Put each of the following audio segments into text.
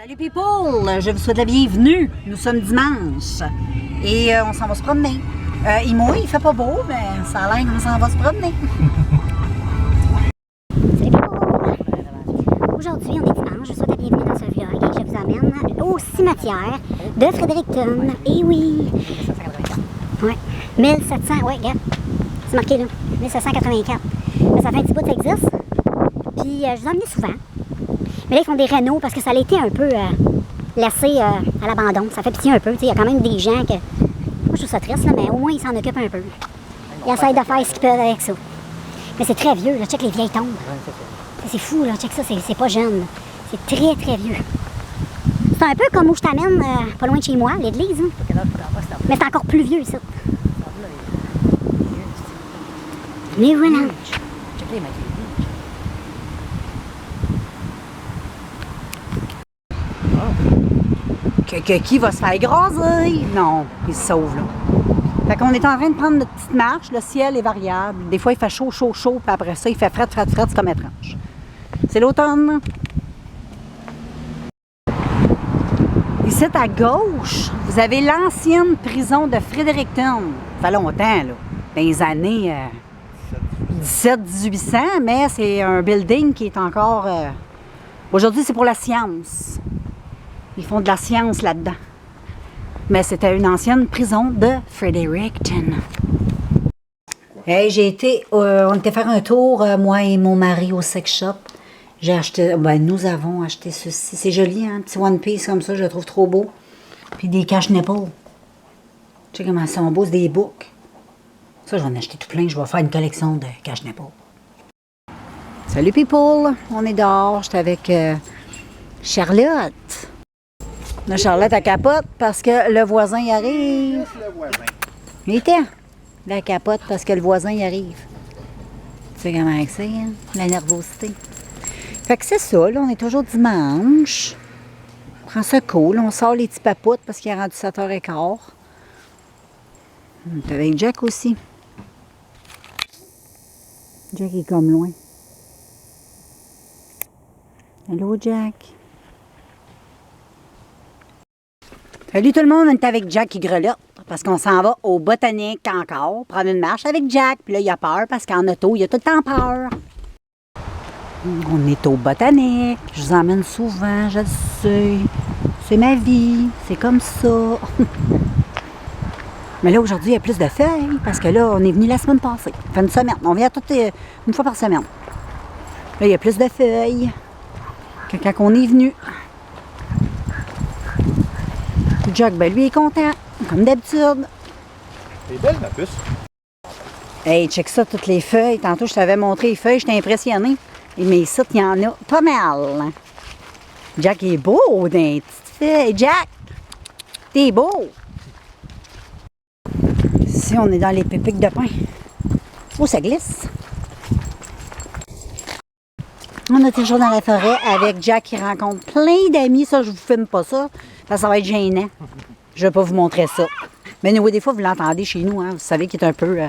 Salut people! Je vous souhaite la bienvenue. Nous sommes dimanche et on s'en va se promener. Il mouille, il fait pas beau, mais ça a l'air qu'on s'en va se promener. Salut people! Aujourd'hui, on est dimanche. Je vous souhaite la bienvenue dans ce vlog et je vous amène au cimetière de Fredericton. Et oui! Ouais. 1700, ouais, regarde. C'est marqué là. 1784. Ça fait un petit bout que ça existe. Puis je vous emmène souvent. Mais là, ils font des rénaux parce que ça a été un peu laissé à l'abandon. Ça fait pitié un peu. Il y a quand même des gens que... Moi, je trouve ça triste, là, mais au moins, ils s'en occupent un peu. Ils essayent de faire ce qu'ils peuvent avec ça. Mais c'est très vieux, là. Check les vieilles tombes. C'est fou, là. Check ça, c'est pas jeune. C'est très, très vieux. C'est un peu comme où je t'amène, pas loin de chez moi, l'église. Hein? Mais c'est encore plus vieux, ça. Mais voilà. Qui va se faire écraser? Non, il se sauve là. Fait qu'on est en train de prendre notre petite marche. Le ciel est variable. Des fois, il fait chaud, chaud, chaud. Puis après ça, il fait fret, fret, fret. C'est comme étrange. C'est l'automne. Ici, à gauche, vous avez l'ancienne prison de Fredericton. Ça fait longtemps, là. Dans les années 1700-1800. Mais c'est un building qui est encore... Aujourd'hui, c'est pour la science. Ils font de la science là-dedans. Mais c'était une ancienne prison de Fredericton. Hey, on était faire un tour, moi et mon mari, au sex shop. J'ai acheté, nous avons acheté ceci. C'est joli, hein, un petit one piece comme ça, je le trouve trop beau. Puis des cache nipples. Tu sais comment ils sont beaux, c'est des boucs. Ça, je vais en acheter tout plein, je vais faire une collection de cache nipples. Salut people, on est dehors, j'étais avec Charlotte. Là, Charlotte, elle capote parce que le voisin y arrive. Il était. La capote parce que le voisin y arrive. Tu sais comment c'est, hein? La nervosité. Fait que c'est ça, là, on est toujours dimanche. On prend ça cool, on sort les petits papoutes parce qu'il est rendu 7h15. On est avec Jack aussi. Jack est comme loin. Allô, Jack? Salut tout le monde, on est avec Jack qui grelotte parce qu'on s'en va au botanique encore, prendre une marche avec Jack. Puis là, il a peur parce qu'en auto, il a tout le temps peur. On est au botanique, je vous emmène souvent, je le sais. C'est ma vie, c'est comme ça. Mais là, aujourd'hui, il y a plus de feuilles parce que là, on est venu la semaine passée. Ça fait une semaine, on vient une fois par semaine. Là, il y a plus de feuilles que quand on est venu. Jack, ben lui est content, comme d'habitude. C'est belle la puce. Hey, check ça, toutes les feuilles. Tantôt, je t'avais montré les feuilles, j'étais impressionnée. Mais ici, il y en a pas mal. Jack est beau d'un petit feuille. Jack, t'es beau. Ici, on est dans les pépiques de pin. Oh, ça glisse. On est toujours dans la forêt avec Jack qui rencontre plein d'amis. Ça, je vous filme pas ça. Ça va être gênant. Je vais pas vous montrer ça. Mais nous, des fois, vous l'entendez chez nous. Hein? Vous savez qu'il est un peu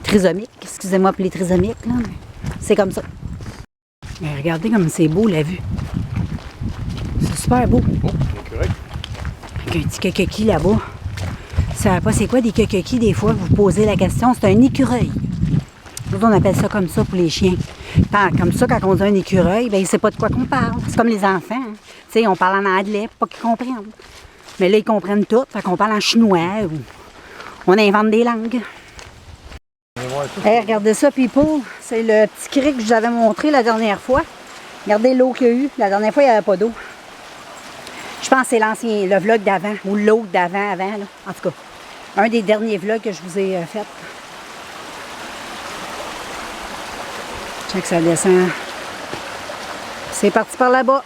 trisomique. Excusez-moi pour les trisomiques. Là, mais c'est comme ça. Mais regardez comme c'est beau, la vue. C'est super beau. Oh, c'est correct. Avec un petit coquille là-bas. Vous savez pas c'est quoi des coquilles des fois? Vous posez la question. C'est un écureuil. Nous, on appelle ça comme ça pour les chiens. Comme ça, quand on dit un écureuil, ben, il ne sait pas de quoi qu'on parle. C'est comme les enfants. Hein? Tu sais, on parle en anglais pour pas qu'ils comprennent. Mais là, ils comprennent tout. Fait qu'on parle en chinois ou on invente des langues. Hey, regardez ça, people. C'est le petit cric que je vous avais montré la dernière fois. Regardez l'eau qu'il y a eu. La dernière fois, il n'y avait pas d'eau. Je pense que c'est le vlog d'avant ou l'autre d'avant, là. En tout cas, un des derniers vlogs que je vous ai fait. Que ça descend. C'est parti par là-bas.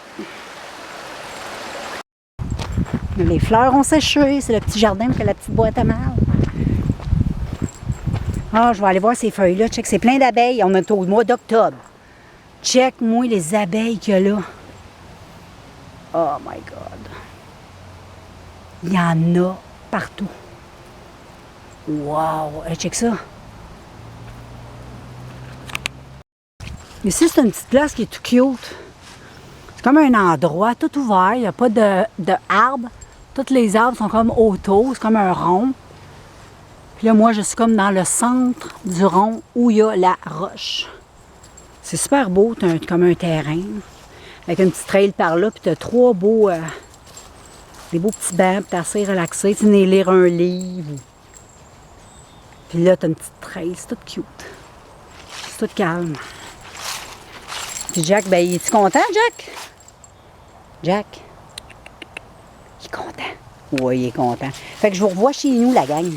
Les fleurs ont séché. C'est le petit jardin que la petite boîte à mal. Ah, je vais aller voir ces feuilles-là. Check, c'est plein d'abeilles. On est au mois d'octobre. Check-moi les abeilles qu'il y a là. Oh my God. Il y en a partout. Wow! Hey, check ça. Ici, c'est une petite place qui est tout cute. C'est comme un endroit tout ouvert. Il n'y a pas de arbres. Tous les arbres sont comme autour. C'est comme un rond. Puis là, moi, je suis comme dans le centre du rond où il y a la roche. C'est super beau. Tu as comme un terrain avec une petite trail par là. Puis tu as trois beaux... des beaux petits bancs. Puis tu es assez relaxé. Tu venais lire un livre. Puis là, tu as une petite trail. C'est tout cute. C'est tout calme. Puis Jack, ben, il est-tu content, Jack? Jack? Il est content. Oui, il est content. Fait que je vous revois chez nous, la gang.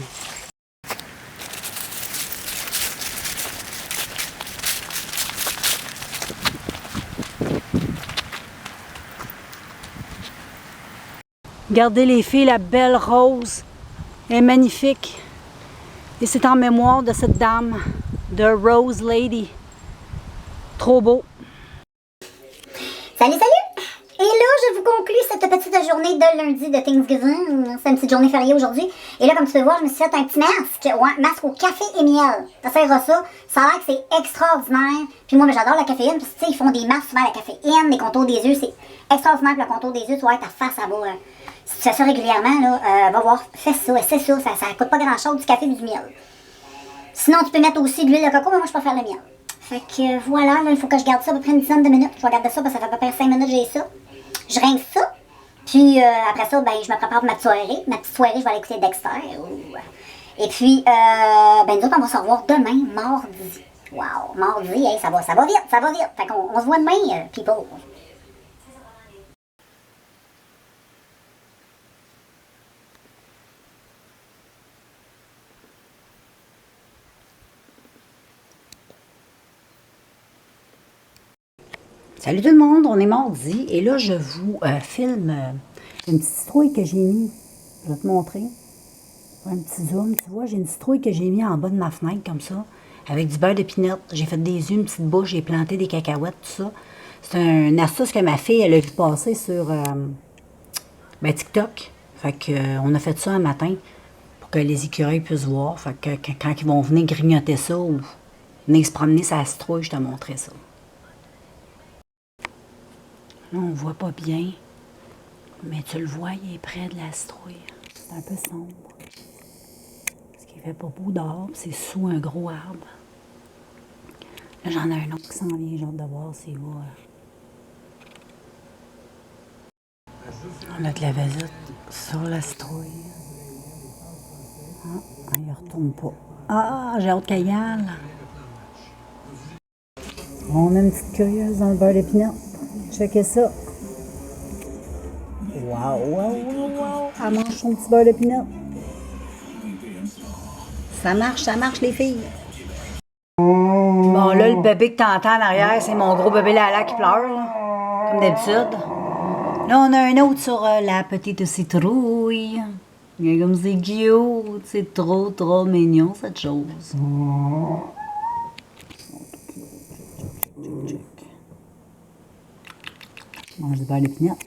Regardez les filles, la belle rose est magnifique. Et c'est en mémoire de cette dame, de Rose Lady. Trop beau. Salut, salut! Et là, je vous conclue cette petite journée de lundi de Thanksgiving. C'est une petite journée fériée aujourd'hui. Et là, comme tu peux voir, je me suis fait un petit masque. Ouais, masque au café et miel. T'essaieras ça. Ça a l'air que c'est extraordinaire. Puis moi, j'adore la caféine. Puis tu sais, ils font des masques souvent à la caféine, des contours des yeux. C'est extraordinaire. Puis le contour des yeux, tu vois, ta face, ça va... si tu fais ça régulièrement, là, va voir, fais ça, c'est ça. Ça coûte pas grand-chose, du café et du miel. Sinon, tu peux mettre aussi de l'huile de coco, mais moi, je préfère le miel. Fait que voilà, là, il faut que je garde ça à peu près une dizaine de minutes. Je vais garder ça parce que ça fait à peu près 5 minutes que j'ai ça. Je rince ça. Puis après ça, ben, je me prépare pour ma petite soirée. Ma petite soirée, je vais aller écouter Dexter. Et puis, ben, nous autres, on va se revoir demain, mardi. Wow, mardi, hey, ça va vite, ça va vite. Fait qu'on se voit demain, people. Salut tout le monde, on est mardi et là je vous filme une petite citrouille que j'ai mis. Je vais te montrer. Un petit zoom, tu vois, j'ai une citrouille que j'ai mis en bas de ma fenêtre comme ça, avec du beurre de pinot. J'ai fait des yeux, une petite bouche, j'ai planté des cacahuètes, tout ça. C'est une astuce que ma fille, elle a vu passer sur ben, TikTok. Fait que on a fait ça un matin pour que les écureuils puissent voir. Fait que quand ils vont venir grignoter ça ou venir se promener sur la citrouille, je te montrerai ça. Là, on voit pas bien, mais tu le vois, il est près de la citrouille. C'est un peu sombre. Parce qu'il fait pas beau dehors, c'est sous un gros arbre. Là, j'en ai un autre qui s'en vient, j'ai hâte de voir s'il va. On a de la visite sur la citrouille. Ah, il retourne pas. Ah, j'ai hâte qu'elle y aille. On a une petite curieuse dans le beurre d'épinards. Checkez ça. Wow. Elle mange son petit beurre d'épinards. Ça marche, les filles. Bon, là, le bébé que t'entends en arrière, c'est mon gros bébé Lala qui pleure, là, comme d'habitude. Là, on a un autre sur la petite citrouille. Comme c'est cute. C'est trop mignon, cette chose. Mange du beurre d'épinards.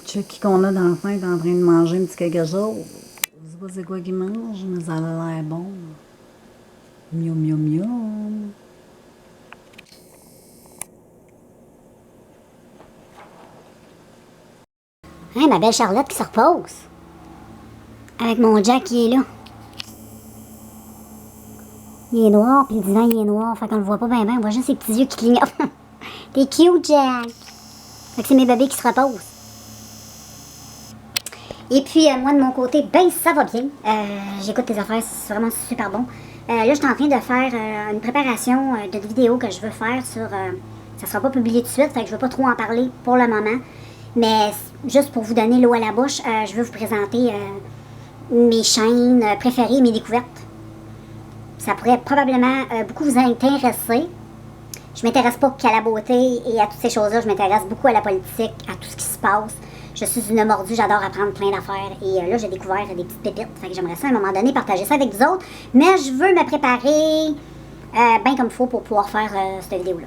Check qui qu'on a dans le fenêtre en train de manger un petit quelque chose. Je sais pas c'est quoi qu'il mange, mais ça a l'air bon. Miam. Hein, ma belle Charlotte qui se repose. Avec mon Jack qui est là. Il est noir, puis le divan il est noir, fait qu'on le voit pas bien, on voit juste ses petits yeux qui clignotent. T'es cute, Jack! Fait que c'est mes bébés qui se reposent. Et puis, moi, de mon côté, ben, ça va bien. J'écoute tes affaires, c'est vraiment super bon. Là, je suis en train de faire une préparation de vidéo que je veux faire sur... ça sera pas publié tout de suite, fait que je veux pas trop en parler pour le moment. Mais juste pour vous donner l'eau à la bouche, je veux vous présenter mes chaînes préférées, mes découvertes. Ça pourrait probablement beaucoup vous intéresser. Je m'intéresse pas qu'à la beauté et à toutes ces choses-là. Je m'intéresse beaucoup à la politique, à tout ce qui se passe. Je suis une mordue, j'adore apprendre plein d'affaires. Et là, j'ai découvert des petites pépites. Fait que j'aimerais ça, à un moment donné, partager ça avec vous autres. Mais je veux me préparer bien comme il faut pour pouvoir faire cette vidéo-là.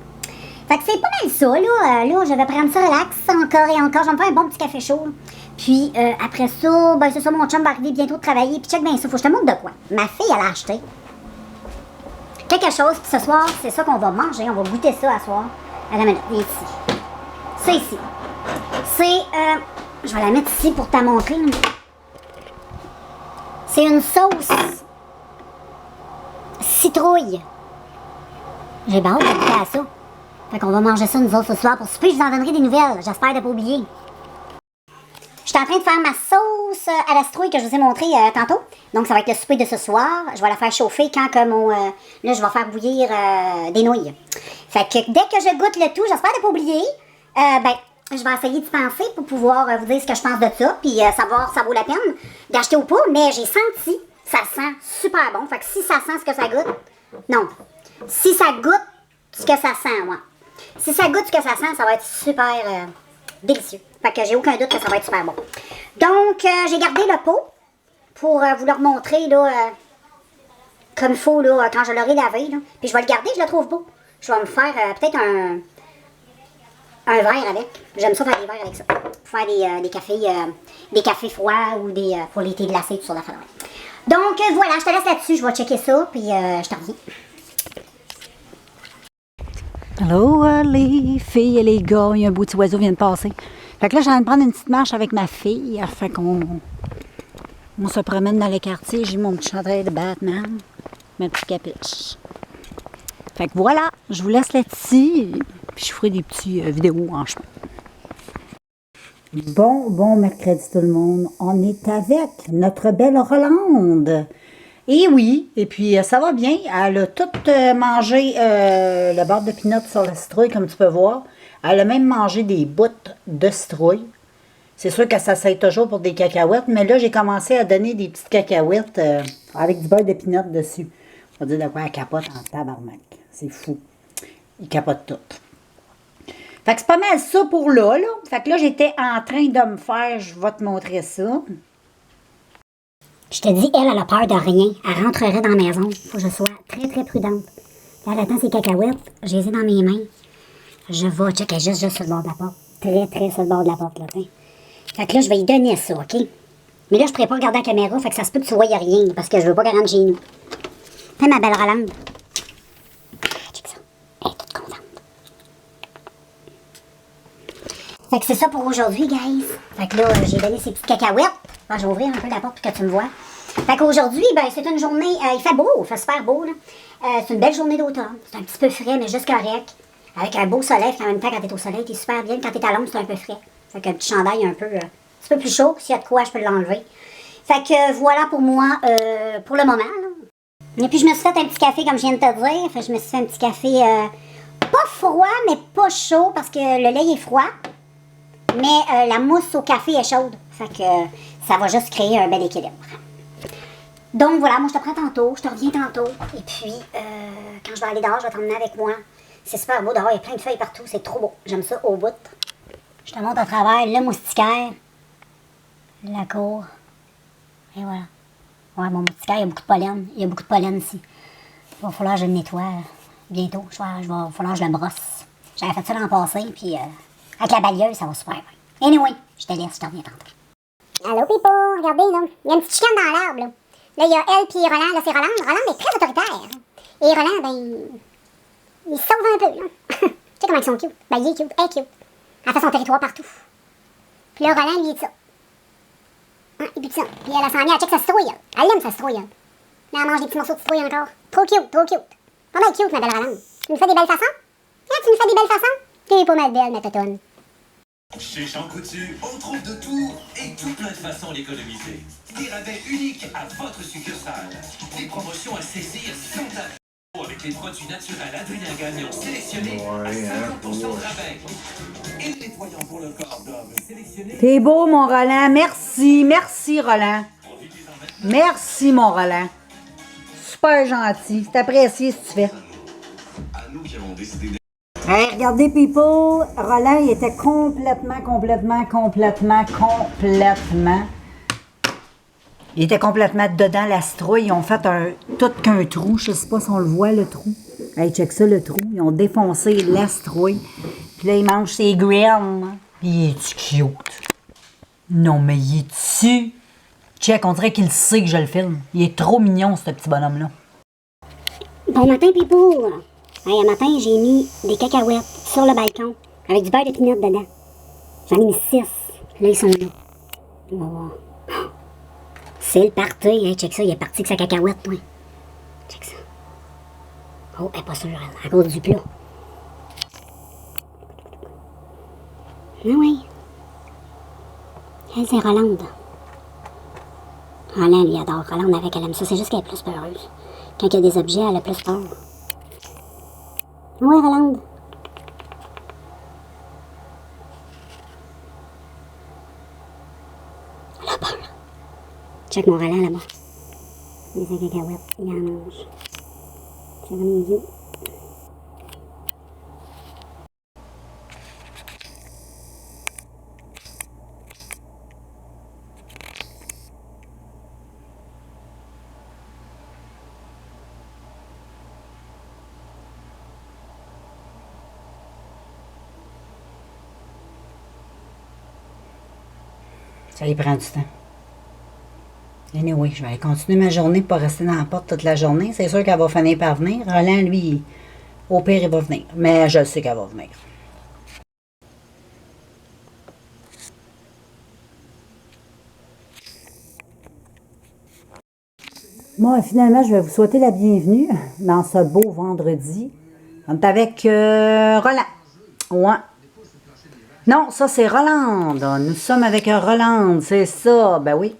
Fait que c'est pas mal ça, là. Là, je vais prendre ça relax encore et encore. Je vais me faire un bon petit café chaud. Puis après ça, ben c'est ça, mon chum va arriver bientôt de travailler. Puis check bien ça, faut que je te montre de quoi. Ma fille, elle a acheté. Quand quelque chose, puis ce soir, c'est ça qu'on va manger. On va goûter ça à soir. Attends une minute, viens ici. Ça ici. C'est, je vais la mettre ici pour te montrer. C'est une sauce citrouille. J'ai hâte de goûter à ça. Fait qu'on va manger ça nous autres ce soir pour souper. Je vous en donnerai des nouvelles. J'espère de pas oublier. Je suis en train de faire ma sauce à la citrouille que je vous ai montré tantôt. Donc, ça va être le souper de ce soir. Je vais la faire chauffer quand que mon... là, je vais faire bouillir des nouilles. Fait que dès que je goûte le tout, j'espère de pas oublier, je vais essayer d'y penser pour pouvoir vous dire ce que je pense de ça, puis savoir si ça vaut la peine d'acheter ou pas. Mais j'ai senti, ça sent super bon. Fait que si ça sent ce que ça goûte, non. Si ça goûte ce que ça sent, moi. Si ça goûte ce que ça sent, ça va être super délicieux. Fait que j'ai aucun doute que ça va être super bon. Donc, j'ai gardé le pot pour vous le remontrer, là, comme il faut, là, quand je l'aurai lavé, là. Puis je vais le garder, je le trouve beau. Je vais me faire peut-être un verre avec. J'aime ça faire des verres avec ça. Pour faire des cafés froids ou pour les thés glacés, tout ça, la fin. Donc, voilà, je te laisse là-dessus. Je vais checker ça, puis je t'en reviens. Allô, les filles et les gars, il y a un beau petit oiseau qui vient de passer. Fait que là, j'ai envie de prendre une petite marche avec ma fille. Fait qu'on se promène dans les quartiers. J'ai mon petit chandail de Batman, ma petite capuche. Fait que voilà, je vous laisse là-dessus. Puis je ferai des petits vidéos en chemin. Bon mercredi tout le monde. On est avec notre belle Rolande. Et oui, et puis ça va bien. Elle a tout mangé le beurre de pinot sur la citrouille, comme tu peux voir. Elle a même mangé des bouts de citrouille. C'est sûr que ça s'aide toujours pour des cacahuètes, mais là, j'ai commencé à donner des petites cacahuètes avec du beurre de pinot dessus. On va dire de quoi elle capote en tabarnak. C'est fou. Il capote tout. Fait que c'est pas mal ça pour là. Fait que là, j'étais en train de me faire, je vais te montrer ça. Je te dis, elle a peur de rien. Elle rentrerait dans la maison. Faut que je sois très, très prudente. Là, elle attend ses cacahuètes. Je les ai dans mes mains. Je vais checker juste sur le bord de la porte. Très, très sur le bord de la porte, là, t'sais. Fait que là, je vais lui donner ça, OK? Mais là, je pourrais pas regarder la caméra, fait que ça se peut que tu voyes rien, parce que je veux pas qu'elle rentre chez nous. Fais ma belle Rolande. Check ça. Elle est toute contente. Fait que c'est ça pour aujourd'hui, guys. Fait que là, j'ai donné ces petites cacahuètes. Bon, je vais ouvrir un peu la porte pour que tu me vois. Fait qu'aujourd'hui, c'est une journée... il fait beau, il fait super beau, là. C'est une belle journée d'automne. C'est un petit peu frais, mais juste correct. Avec un beau soleil, en même temps, quand t'es au soleil, t'es super bien. Quand t'es à l'ombre, c'est un peu frais. Fait qu'un petit chandail un peu plus chaud. S'il y a de quoi, je peux l'enlever. Fait que voilà pour moi, pour le moment, là. Et puis, je me suis fait un petit café, comme je viens de te dire. Fait que je me suis fait un petit café pas froid, mais pas chaud, parce que le lait est froid. Mais la mousse au café est chaude. Fait que ça va juste créer un bel équilibre. Donc voilà, moi je te prends tantôt, je te reviens tantôt. Et puis, quand je vais aller dehors, je vais t'emmener avec moi. C'est super beau dehors, il y a plein de feuilles partout, c'est trop beau. J'aime ça au bout. Je te montre à travers le moustiquaire, la cour. Et voilà. Ouais, mon moustiquaire, il y a beaucoup de pollen. Il y a beaucoup de pollen ici. Il va falloir que je le nettoie bientôt. Il va falloir que je le brosse. J'avais fait ça l'an passé, puis avec la balieuse, ça va super bien. Anyway, je te laisse, je te reviens tantôt. Allô, Pipo, regardez, là. Il y a une petite chicane dans l'arbre, là. Là, il y a elle puis Roland. Là, c'est Roland. Roland est très autoritaire. Et Roland, il se sauve un peu, là. Tu sais comment ils sont cute? Ben, il est cute. Elle est cute. Elle fait son territoire partout. Puis là, Roland, lui, il est ça. Hein, il pue de ça. Puis elle s'en vient, elle check sa citrouille. Elle aime sa citrouille. Là, elle mange des petits morceaux de citrouille encore. Trop cute, trop cute. Pas mal cute, ma belle Roland. Tu nous fais des belles façons? Hein, tu nous fais des belles façons? T'es pas mal belle, ma totonne. Chez Jean Coutu, on trouve de tout et tout plein de façons d'économiser. Des rabais uniques à votre succursale. Des promotions à saisir sans date. Avec les produits naturels Adrien Gagnon sélectionnés à 50% de rabais. Et le nettoyant pour le corps d'homme sélectionné. T'es beau, mon Roland. Merci. Merci, Roland. Merci, mon Roland. Super gentil. C'est apprécié ce que tu fais. À nous qui avons décidé de... Hey, regardez, Pipo. Roland, il était complètement. Il était complètement dedans la citrouille. Ils ont fait tout qu'un trou. Je sais pas si on le voit, le trou. Hey, check ça, le trou. Ils ont défoncé la citrouille. Puis là, ils mangent ses graines. Puis il est-tu cute? Non, mais il est-tu? Check, on dirait qu'il sait que je le filme. Il est trop mignon, ce petit bonhomme-là. Bon matin, people! Hey, un matin, j'ai mis des cacahuètes sur le balcon avec du beurre de pinot dedans. J'en ai mis 6. Là, ils sont là. On va voir. C'est le party. Hey, check ça, il est parti avec sa cacahuète, toi. Check ça. Oh, elle est pas sûre, à cause du plat. Ah oui. Elle, c'est Rolande. Rolande, lui adore. Rolande, avec, elle aime ça. C'est juste qu'elle est plus peureuse. Quand il y a des objets, elle a plus peur. Oui, Rolande. Elle a peur. Check mon Roland là-bas. Il a sa cacahuète. Il en mange. C'est vraiment idiot. Ça y prend du temps. Anyway, je vais aller continuer ma journée pour pas rester dans la porte toute la journée. C'est sûr qu'elle va finir par venir. Roland, lui, au pire, il va venir. Mais je sais qu'elle va venir. Bon, finalement, je vais vous souhaiter la bienvenue dans ce beau vendredi. On est avec Roland. Ouais. Non, ça, c'est Rolande. Nous sommes avec Rolande, c'est ça. Ben oui.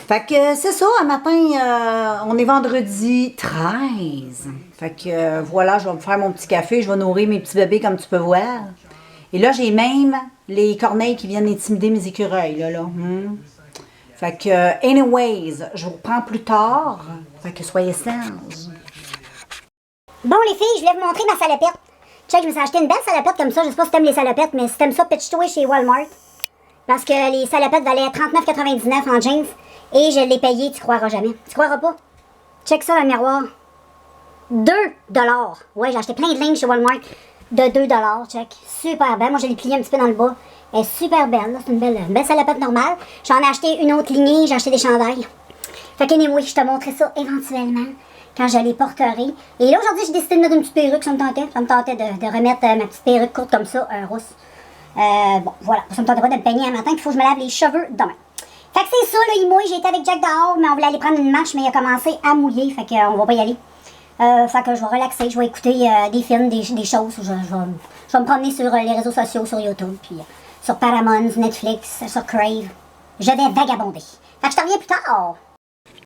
Fait que c'est ça, un matin, on est vendredi 13. Fait que voilà, je vais me faire mon petit café, je vais nourrir mes petits bébés comme tu peux voir. Et là, j'ai même les corneilles qui viennent intimider mes écureuils, là. Fait que, anyways, je vous reprends plus tard. Fait que soyez sages. Bon, les filles, je voulais vous montrer ma salopette. Check, je me suis acheté une belle salopette comme ça. Je sais pas si t'aimes les salopettes, mais si t'aimes ça, pitch-toi chez Walmart. Parce que les salopettes valaient 39,99 en jeans. Et je l'ai payé, tu croiras jamais. Tu croiras pas? Check ça, le miroir. 2 $. Ouais, j'ai acheté plein de linge chez Walmart de 2 $. Check. Super belle. Moi, je l'ai plié un petit peu dans le bas. Elle est super belle. C'est une belle salopette normale. J'en ai acheté une autre lignée. J'ai acheté des chandails. Fait que, anyway, je te montrerai ça éventuellement quand je les porterai. Et là, aujourd'hui, j'ai décidé de mettre une petite perruque. Ça me tentait. Ça me tentait de remettre ma petite perruque courte comme ça, rousse. Bon, voilà. Ça me tentait pas de me peigner un matin. Il faut que je me lave les cheveux demain. Fait que c'est ça, là, il mouille. J'ai été avec Jack dehors, mais on voulait aller prendre une marche, mais il a commencé à mouiller. Fait qu'on va pas y aller. Fait que je vais relaxer. Je vais écouter des films, des choses. Je vais me promener sur les réseaux sociaux, sur YouTube, puis sur Paramount, Netflix, sur Crave. Je vais vagabonder. Fait que je te reviens plus tard.